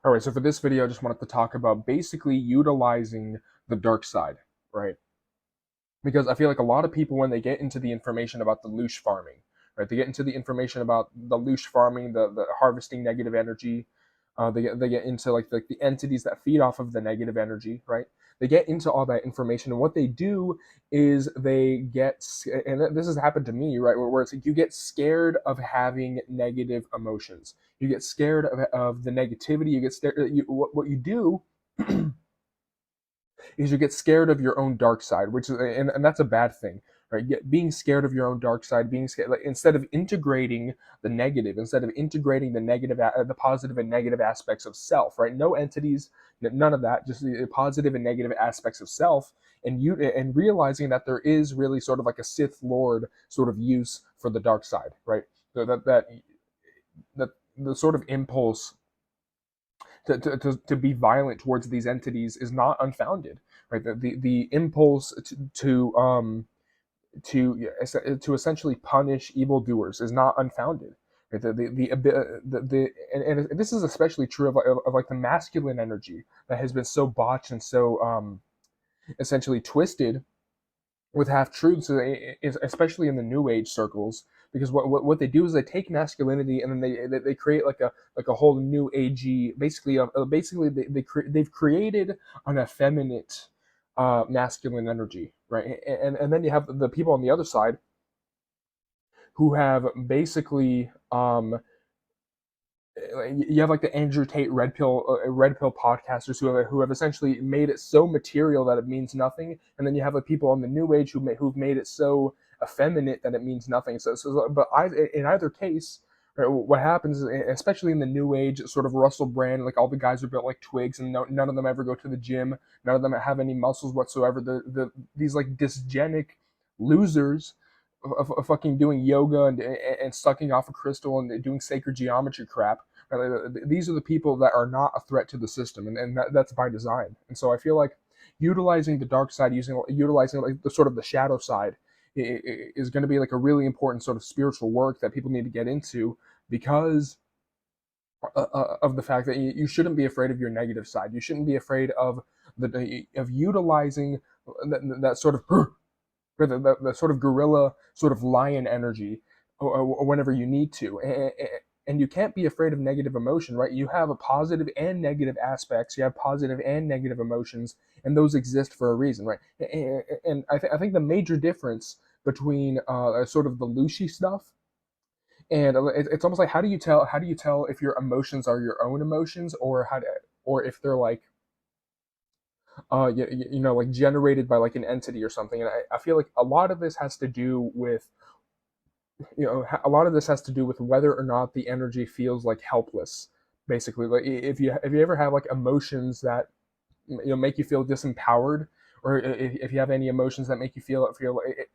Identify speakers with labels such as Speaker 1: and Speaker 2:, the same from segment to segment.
Speaker 1: All right, so for this video, I just wanted to talk about basically utilizing the dark side, right? Because I feel like a lot of people, when they get into the information about the loosh farming, right, they get into the information about the loosh farming, the harvesting negative energy, they get into like the entities that feed off of the negative energy, right? They get into all that information, and what they do is they get, and this has happened to me, right, where it's like you get scared of having negative emotions. You get scared of the negativity. You get scared. What you do is you get scared of your own dark side, which is and that's a bad thing, right? Being scared of your own dark side, being scared, like, instead of integrating the negative, instead of integrating the negative, the positive and negative aspects of self, right? No entities, none of that, just the positive and negative aspects of self, and realizing that there is really sort of like a Sith Lord sort of use for the dark side, right? So that the sort of impulse to be violent towards these entities is not unfounded, right? The impulse to essentially punish evildoers is not unfounded. Right? And this is especially true of like the masculine energy that has been so botched and so essentially twisted with half truths, especially in the New Age circles, because what they do is they take masculinity and then they create like a whole New Agey, basically they've created an effeminate masculine energy, right? And then you have the people on the other side who have basically you have like the Andrew Tate red pill podcasters who have essentially made it so material that it means nothing, and then you have like people on the new age who've made it so effeminate that it means nothing. But in either case, right, what happens, especially in the new age, sort of Russell Brand, like all the guys are built like twigs, and none of them ever go to the gym, none of them have any muscles whatsoever. These like dysgenic losers of fucking doing yoga and sucking off a crystal and doing sacred geometry crap. These are the people that are not a threat to the system, and that's by design. And so I feel like utilizing the dark side, utilizing like the sort of the shadow side, is going to be like a really important sort of spiritual work that people need to get into because of the fact that you shouldn't be afraid of your negative side. You shouldn't be afraid of utilizing that sort of the sort of gorilla, sort of lion energy whenever you need to. And you can't be afraid of negative emotion, right? You have a positive and negative aspects. You have positive and negative emotions, and those exist for a reason, right? And I think the major difference between sort of the Lucy stuff and it's almost like how do you tell if your emotions are your own emotions or if they're like like generated by like an entity or something. And I feel like a lot of this has to do with a lot of this has to do with whether or not the energy feels like helpless. Basically, like if you ever have like emotions that make you feel disempowered, or if you have any emotions that make you feel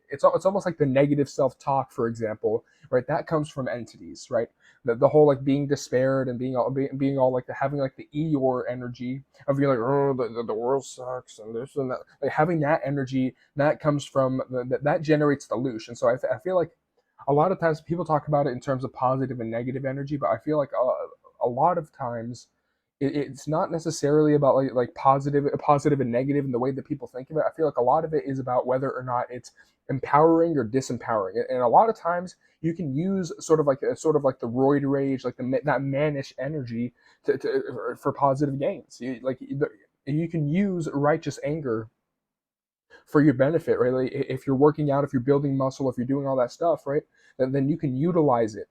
Speaker 1: it's almost like the negative self-talk, for example, right? That comes from entities, right? The whole like being despaired and being all like having like the Eeyore energy of being like, oh, the world sucks and this and that, like having that energy that comes from that generates the loosh. And so I feel like a lot of times people talk about it in terms of positive and negative energy, but I feel like a lot of times it's not necessarily about like positive and negative in the way that people think of it. I feel like a lot of it is about whether or not it's empowering or disempowering. And a lot of times you can use sort of like the roid rage, like that mannish energy for positive gains. You can use righteous anger for your benefit, right? Like if you're working out, if you're building muscle, if you're doing all that stuff, right, then you can utilize it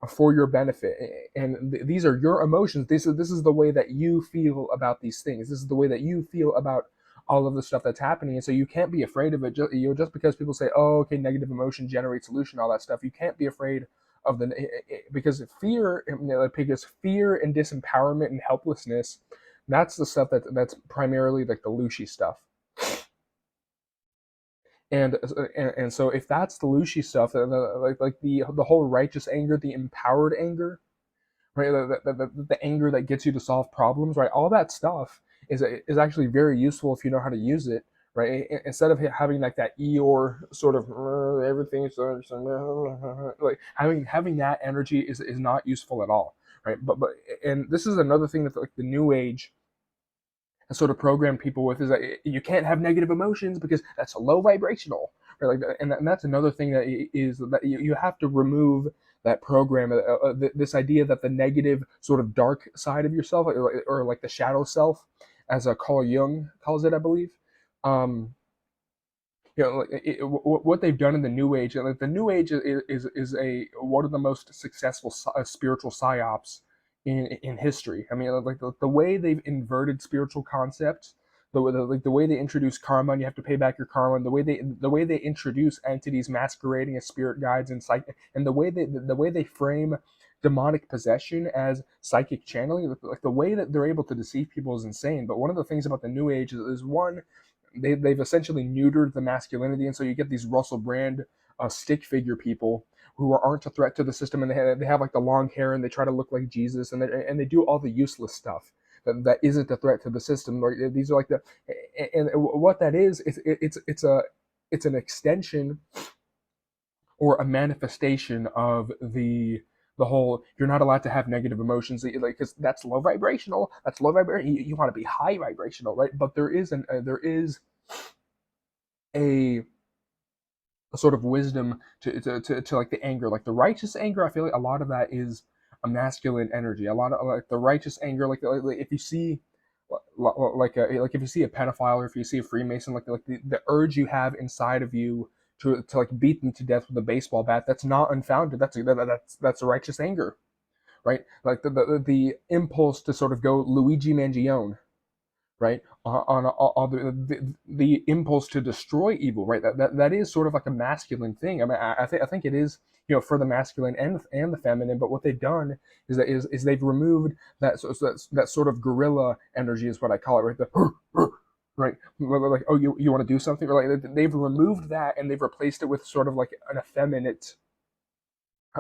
Speaker 1: for your benefit. And these are your emotions. This is the way that you feel about these things. This is the way that you feel about all of the stuff that's happening. And so you can't be afraid of it. Just because people say, "Oh, okay, negative emotion generates solution," all that stuff. You can't be afraid of because fear and disempowerment and helplessness. That's the stuff that's primarily like the Lucy stuff. And so if that's the Lucy stuff, like the whole righteous anger, the empowered anger, right, the anger that gets you to solve problems, right, all that stuff is actually very useful if you know how to use it, right. Instead of having like that Eeyore sort of everything, like having that energy is not useful at all, right? And this is another thing that like the New Age has sort of programmed people with, is that you can't have negative emotions because that's low vibrational, right? Like, and that's another thing that is that you have to remove that program, this idea that the negative sort of dark side of yourself, or like the shadow self, as Carl Jung calls it, I believe. Um, like what they've done in the New Age, like the New Age is a one of the most successful spiritual psyops in history. I mean, like the way they've inverted spiritual concepts, like the way they introduce karma, and you have to pay back your karma, and the way they introduce entities masquerading as spirit guides and and the way they frame demonic possession as psychic channeling, like the way that they're able to deceive people is insane. But one of the things about the New Age is one, they've essentially neutered the masculinity, and so you get these Russell Brand stick figure people who aren't a threat to the system, and they have like the long hair, and they try to look like Jesus, and they do all the useless stuff that isn't a threat to the system. Like, these are like and what that is, it's an extension or a manifestation of the whole, you're not allowed to have negative emotions, like, because that's low vibrational, you want to be high vibrational, right? But there is a, a sort of wisdom to like the anger, like the righteous anger. I feel like a lot of that is a masculine energy. A lot of like the righteous anger, like if you see like if you see a pedophile, or if you see a Freemason, like the urge you have inside of you to like beat them to death with a baseball bat, that's not unfounded. That's a righteous anger, right? Like the impulse to sort of go Luigi Mangione, right? On the impulse to destroy evil, right? That is sort of like a masculine thing. I mean, I think it is, for the masculine and the feminine. But what they've done is they've removed that sort of gorilla energy, is what I call it, right? Right, like, oh, you want to do something, or like they've removed that, and they've replaced it with sort of like an effeminate,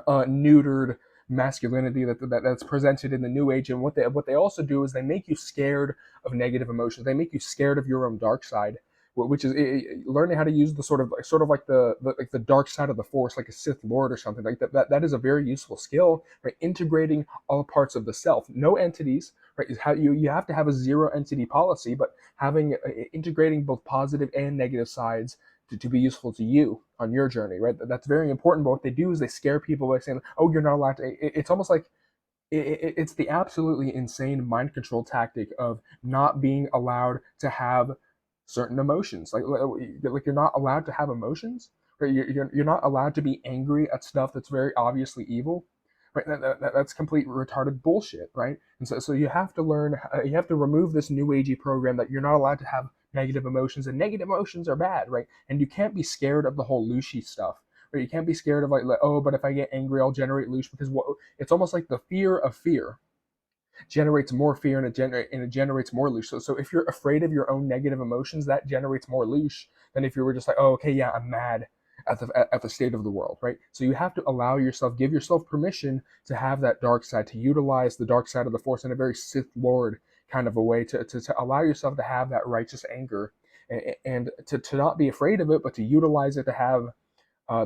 Speaker 1: neutered masculinity that's presented in the New Age. And what they also do is they make you scared of negative emotions. They make you scared of your own dark side, which is learning how to use the sort of like the dark side of the Force, like a Sith Lord or something like that. That is a very useful skill, right? Integrating all parts of the self, no entities. Right, is how you have to have a zero entity policy, but having integrating both positive and negative sides to be useful to you on your journey, right? That's very important. But what they do is they scare people by saying, "Oh, you're not allowed to." It's almost like it's the absolutely insane mind control tactic of not being allowed to have certain emotions. Like you're not allowed to have emotions. Right? You're not allowed to be angry at stuff that's very obviously evil. Right? That's complete retarded bullshit. Right? And so you have to learn. You have to remove this new agey program that you're not allowed to have negative emotions, and negative emotions are bad. Right? And you can't be scared of the whole Lucy stuff. Right? You can't be scared of like, oh, but if I get angry, I'll generate Lucy, because what, it's almost like the fear of fear generates more fear, and it generates more loosh. So if you're afraid of your own negative emotions, that generates more loosh than if you were just like, oh, okay, yeah, I'm mad at the state of the world, right? So you have to allow yourself, give yourself permission to have that dark side, to utilize the dark side of the Force in a very Sith Lord kind of a way, to allow yourself to have that righteous anger, and to not be afraid of it, but to utilize it, to have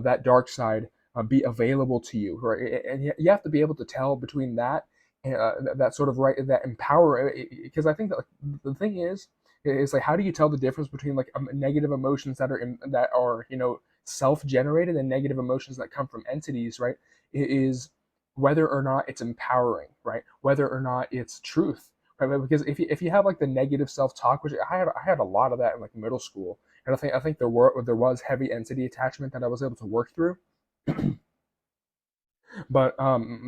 Speaker 1: that dark side be available to you, right? And you have to be able to tell between that and that sort of right, that empower. Because I think that, like, the thing is like, how do you tell the difference between like negative emotions that are self-generated, and negative emotions that come from entities, right? It is whether or not it's empowering, right? Whether or not it's truth. Right? Because if you have like the negative self-talk, which I had a lot of that in like middle school, and I think there was heavy entity attachment that I was able to work through. But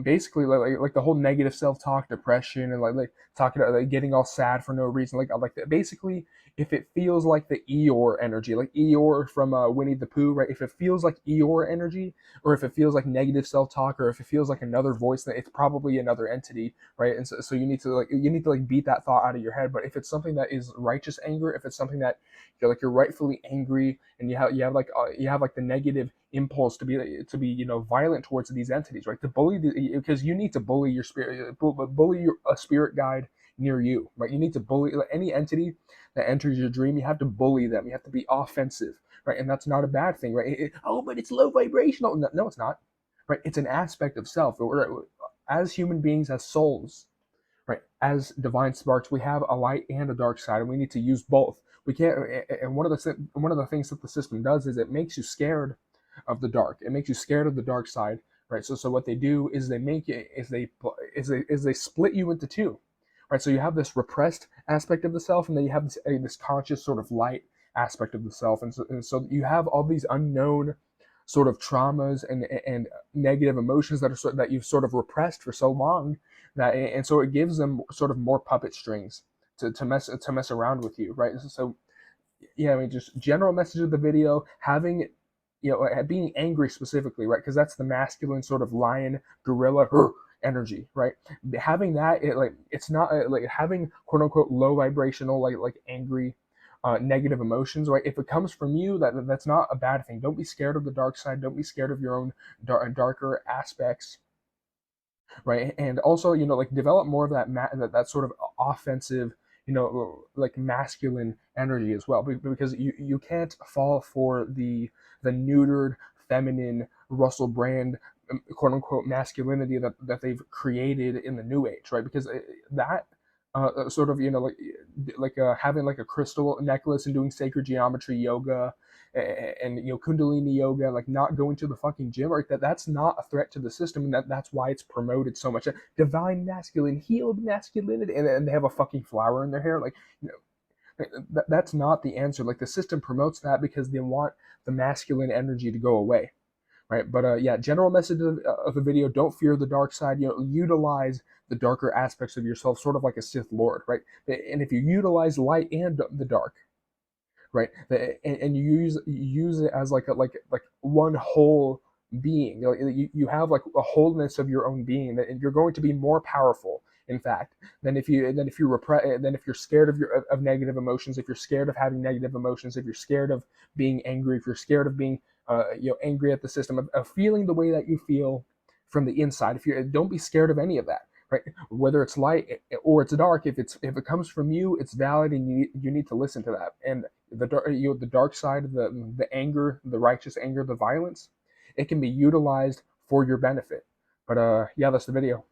Speaker 1: basically, like the whole negative self-talk, depression, and like talking about like getting all sad for no reason, like basically, if it feels like the Eeyore energy, like Eeyore from Winnie the Pooh, right? If it feels like Eeyore energy, or if it feels like negative self-talk, or if it feels like another voice, then it's probably another entity, right? And so you need to beat that thought out of your head. But if it's something that is righteous anger, if it's something that you're rightfully angry, and you have like the negative impulse to be violent towards these entities, right? To bully because you need to bully your spirit, a spirit guide near you, right? You need to bully any entity that enters your dream. You have to bully them. You have to be offensive, right? And that's not a bad thing, right? Oh, but it's low vibrational. No, it's not, right? It's an aspect of self. Right? as human beings, as souls, right, as divine sparks, we have a light and a dark side, and we need to use both. We can't. And one of the things that the system does is it makes you scared of the dark. It makes you scared of the dark side, right? So what they do is they make it is they split you into two, right? So you have this repressed aspect of the self, and then you have this conscious sort of light aspect of the self, and so you have all these unknown sort of traumas and negative emotions that you've sort of repressed for so long, that and so it gives them sort of more puppet strings to mess around with you, right? So yeah, I mean, just general message of the video, having, being angry specifically, right? Because that's the masculine sort of lion gorilla energy, right? Having that, it's not like having quote unquote low vibrational like angry, negative emotions, right? If it comes from you, that's not a bad thing. Don't be scared of the dark side. Don't be scared of your own darker aspects, right? And also, like develop more of that sort of offensive, like masculine energy as well, because you can't fall for the neutered, feminine Russell Brand, quote unquote masculinity that they've created in the new age, right? Because that sort of, having like a crystal necklace and doing sacred geometry yoga, and kundalini yoga, like not going to the fucking gym, right? That's not a threat to the system, and that's why it's promoted so much. Divine masculine, healed masculinity, and they have a fucking flower in their hair, like, that's not the answer. Like the system promotes that because they want the masculine energy to go away, right? But yeah, general message of the video: don't fear the dark side. Utilize the darker aspects of yourself, sort of like a Sith Lord, right? And if you utilize light and the dark, right, and you use it as like one whole being, you have like a wholeness of your own being, that you're going to be more powerful, in fact, than if you're scared of negative emotions, if you're scared of having negative emotions, if you're scared of being angry, if you're scared of being angry at the system, of feeling the way that you feel from the inside. If you Don't be scared of any of that, right? Whether it's light or it's dark, if it comes from you, it's valid, and you need to listen to that. And the dark side, the anger, the righteous anger, the violence, it can be utilized for your benefit. But yeah, that's the video.